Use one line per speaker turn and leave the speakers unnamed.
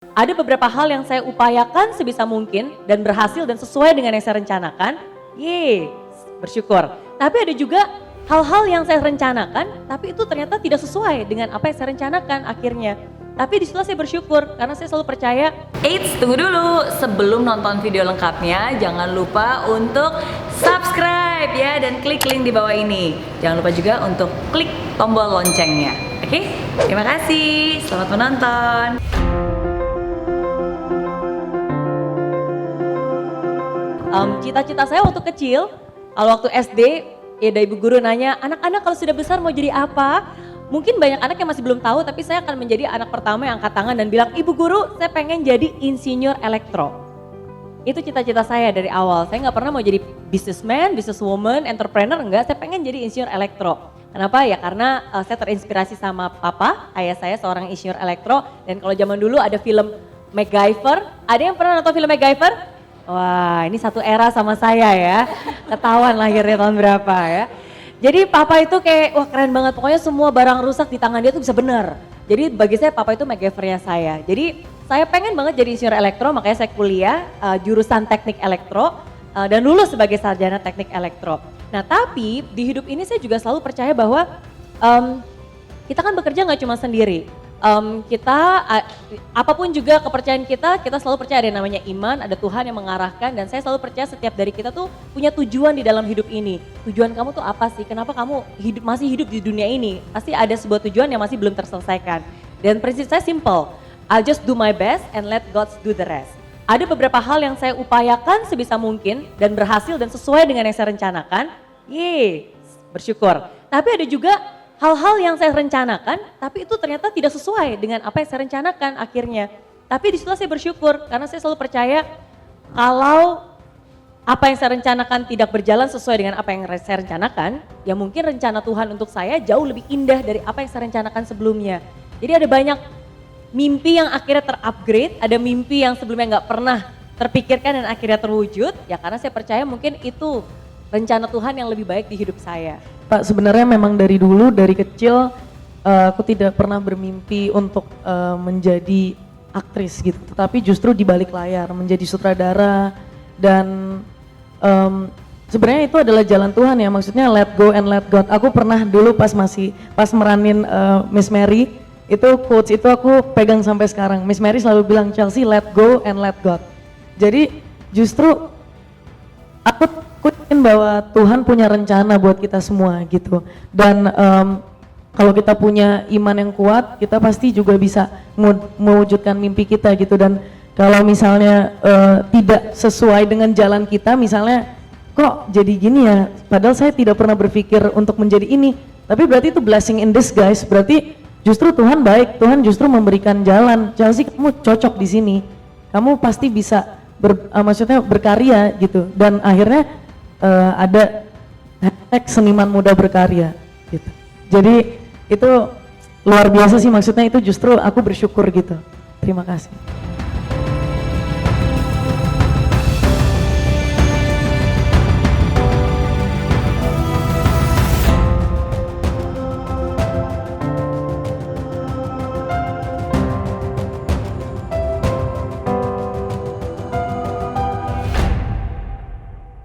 Ada beberapa hal yang saya upayakan sebisa mungkin dan berhasil dan sesuai dengan yang saya rencanakan. Yeay, bersyukur. Tapi ada juga hal-hal yang saya rencanakan tapi itu ternyata tidak sesuai dengan apa yang saya rencanakan akhirnya. Tapi disitulah saya bersyukur karena saya selalu percaya. Eits, tunggu dulu. Sebelum nonton video lengkapnya jangan lupa untuk subscribe ya dan klik link di bawah ini. Jangan lupa juga untuk klik tombol loncengnya. Oke? Terima kasih. Selamat menonton. Cita-cita saya waktu kecil, kalau waktu SD, ya ada ibu guru nanya, anak-anak kalau sudah besar mau jadi apa? Mungkin banyak anak yang masih belum tahu, tapi saya akan menjadi anak pertama yang angkat tangan dan bilang, ibu guru saya pengen jadi insinyur elektro. Itu cita-cita saya dari awal, saya nggak pernah mau jadi businessman, businesswoman, entrepreneur, enggak, saya pengen jadi insinyur elektro. Kenapa? Ya karena saya terinspirasi sama papa, ayah saya seorang insinyur elektro, dan kalau zaman dulu ada film MacGyver, ada yang pernah nonton film MacGyver? Wah, ini satu era sama saya ya. Ketahuan lahirnya tahun berapa ya. Jadi papa itu kayak, wah keren banget. Pokoknya semua barang rusak di tangan dia tuh bisa benar. Jadi bagi saya papa itu MacGyver-nya saya. Jadi saya pengen banget jadi insinyur elektro, makanya saya kuliah jurusan teknik elektro dan lulus sebagai sarjana teknik elektro. Nah tapi di hidup ini saya juga selalu percaya bahwa kita kan bekerja nggak cuma sendiri. Apapun juga kepercayaan kita selalu percaya ada yang namanya iman, ada Tuhan yang mengarahkan, dan saya selalu percaya setiap dari kita tuh punya tujuan di dalam hidup ini. Tujuan kamu tuh apa sih? Kenapa kamu masih hidup di dunia ini? Pasti ada sebuah tujuan yang masih belum terselesaikan. Dan prinsip saya simple, I'll just do my best and let God do the rest. Ada beberapa hal yang saya upayakan sebisa mungkin dan berhasil dan sesuai dengan yang saya rencanakan. Yeay, bersyukur. Tapi ada juga hal-hal yang saya rencanakan, tapi itu ternyata tidak sesuai dengan apa yang saya rencanakan akhirnya. Tapi disitulah saya bersyukur, karena saya selalu percaya kalau apa yang saya rencanakan tidak berjalan sesuai dengan apa yang saya rencanakan, ya mungkin rencana Tuhan untuk saya jauh lebih indah dari apa yang saya rencanakan sebelumnya. Jadi ada banyak mimpi yang akhirnya terupgrade, ada mimpi yang sebelumnya nggak pernah terpikirkan dan akhirnya terwujud, ya karena saya percaya mungkin itu rencana Tuhan yang lebih baik di hidup saya.
Pak, sebenarnya memang dari dulu, dari kecil aku tidak pernah bermimpi untuk menjadi aktris gitu. Tetapi justru di balik layar, menjadi sutradara dan sebenarnya itu adalah jalan Tuhan ya, maksudnya let go and let God. Aku pernah dulu pas meranin Miss Mary, itu quotes itu aku pegang sampai sekarang. Miss Mary selalu bilang, Chelsea let go and let God. Jadi justru aku yakin bahwa Tuhan punya rencana buat kita semua gitu. Dan kalau kita punya iman yang kuat, kita pasti juga bisa mewujudkan mimpi kita gitu. Dan kalau misalnya tidak sesuai dengan jalan kita, misalnya kok jadi gini ya, padahal saya tidak pernah berpikir untuk menjadi ini, tapi berarti itu blessing in disguise, berarti justru Tuhan baik, Tuhan justru memberikan jalan. Chelsea, kamu cocok di sini, kamu pasti bisa maksudnya berkarya gitu. Dan akhirnya ada hashtag seniman muda berkarya gitu. Jadi itu luar biasa sih, maksudnya itu justru aku bersyukur gitu. Terima kasih.